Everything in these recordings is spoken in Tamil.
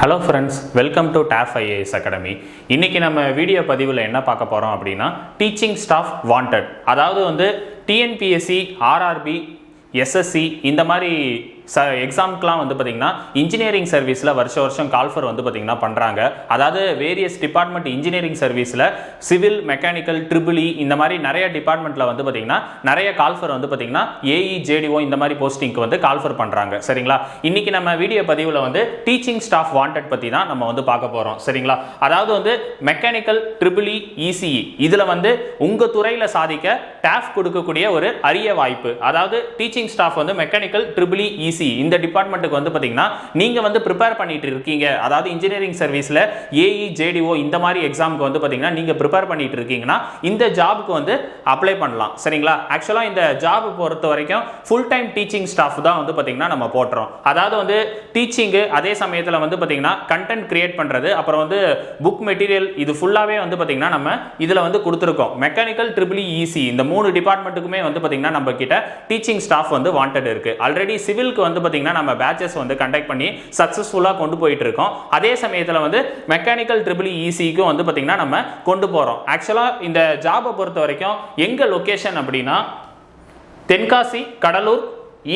Hello friends, welcome to TAF IAS academy. இன்றைக்கி நம்ம வீடியோ பதிவில் என்ன பார்க்க போகிறோம் அப்படின்னா, டீச்சிங் ஸ்டாஃப் வாண்டட். அதாவது வந்து டிஎன்பிஎஸ்சி, ஆர்ஆர்பி, எஸ்எஸ்சி இந்த மாதிரி எக்ஸாம்க்குலாம் வந்து பார்த்திங்கன்னா இன்ஜினியரிங் சர்வீஸில் வருஷம் கால்ஃபர் வந்து பார்த்திங்கன்னா பண்ணுறாங்க. அதாவது வேரியஸ் டிபார்ட்மெண்ட் இன்ஜினியரிங் சர்வீஸில் சிவில், மெக்கானிக்கல், ட்ரிபிள் இ இந்த மாதிரி நிறைய டிபார்ட்மெண்ட்டில் வந்து பார்த்திங்கன்னா நிறைய கால்ஃபர் வந்து பார்த்திங்கன்னா ஏஇ, ஜேடிஓ இந்த மாதிரி போஸ்டிங்க்கு வந்து கால்ஃபர் பண்ணுறாங்க. சரிங்களா? இன்றைக்கி நம்ம வீடியோ பதிவில் வந்து டீச்சிங் ஸ்டாஃப் வாண்டட் பற்றி தான் நம்ம வந்து பார்க்க போகிறோம். சரிங்களா? அதாவது வந்து மெக்கானிக்கல், ட்ரிபிள் இ, இசிஇ இதில் வந்து உங்கள் துறையில் சாதிக்க டாஃப் கொடுக்கக்கூடிய ஒரு அரிய வாய்ப்பு. அதாவது டீச்சிங் ஸ்டாஃப் வந்து மெக்கானிக்கல், ட்ரிபிள் இ, இந்த டிபார்ட்மெண்ட்டுக்கு வந்து பாத்தீங்கன்னா நீங்க வந்து ப்ரிப்பேர் பண்ணிட்டு இருக்கீங்க. அதாவது இன்ஜினியரிங் சர்வீஸ்ல ஏஇ, ஜேடிஓ இந்த மாதிரி எக்ஸாமுக்கு வந்து பாத்தீங்கன்னா நீங்க ப்ரிப்பேர் பண்ணிட்டு இருக்கீங்கன்னா இந்த ஜாப்க்கு வந்து அப்ளை பண்ணலாம். சரிங்களா? ஆக்சுவலா இந்த ஜாப் பொறுத்த வரைக்கும் ஃபுல் டைம் டீச்சிங் ஸ்டாஃப் தான் வந்து பாத்தீங்கன்னா நம்ம போடுறோம். அதாவது வந்து டீச்சிங், அதே சமயத்தில் வந்து பாத்தீங்கன்னா கண்டென்ட் கிரியேட் பண்றது, அப்புறம் வந்து புக் மெட்டீரியல், இது ஃபுல்லாவே வந்து பாத்தீங்கன்னா நம்ம இதுல வந்து கொடுத்துருக்கோம். மெக்கானிக்கல், ட்ரிபிள் இ, இசி இந்த மூணு டிபார்ட்மெண்ட்டுக்குமே வந்து பாத்தீங்கன்னா நம்ம கிட்ட டீச்சிங் ஸ்டாஃப் வந்து வாண்டட் இருக்கு. ஆல்ரெடி சிவிலுக்கு வந்து பாத்தீங்கன்னா நம்ம பேட்சஸ் வந்து கண்டக்ட் பண்ணி சக்சஸ்ஃபுல்லா கொண்டு போயிட்டு இருக்கோம். அதே சமயத்தில் வந்து மெக்கானிக்கல், ட்ரிபிள் இ, இசிக்கும் வந்து பாத்தீங்கன்னா நம்ம கொண்டு போறோம். ஆக்சுவலா இந்த ஜாபை பொறுத்த வரைக்கும் எங்க லொகேஷன் அப்படின்னா தென்காசி, கடலூர்,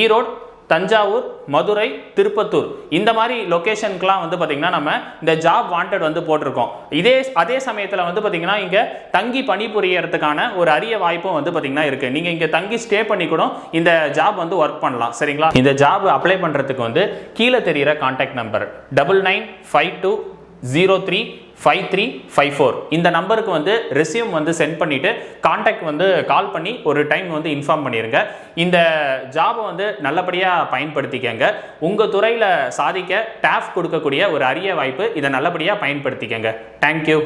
ஈரோடு, தஞ்சாவூர், மதுரை, திருப்பத்தூர் இந்த மாதிரி லொகேஷனுக்குலாம் வந்து பாத்தீங்கன்னா நம்ம இந்த ஜாப் வாண்டட் வந்து போட்டிருக்கோம். அதே சமயத்தில் வந்து பாத்தீங்கன்னா இங்க தங்கி பணிபுரியறதுக்கான ஒரு அரிய வாய்ப்பும் வந்து பாத்தீங்கன்னா இருக்கு. நீங்க இங்க தங்கி ஸ்டே பண்ணி கூட இந்த ஜாப் வந்து ஒர்க் பண்ணலாம். சரிங்களா? இந்த ஜாப் அப்ளை பண்றதுக்கு வந்து கீழே தெரிகிற கான்டாக்ட் நம்பர் 9952035354 இந்த நம்பருக்கு வந்து ரெஸ்யூம் வந்து சென்ட் பண்ணிட்டு கான்டாக்ட் வந்து கால் பண்ணி ஒரு டைம் வந்து இன்ஃபார்ம் பண்ணிருங்க. இந்த ஜாபை வந்து நல்லபடியா பயன்படுத்திக்கங்க. உங்க துறையில சாதிக்க டாஃப் கொடுக்கக்கூடிய ஒரு அரிய வாய்ப்பு. இதை நல்லபடியா பயன்படுத்திக்கங்க. தேங்க்யூ.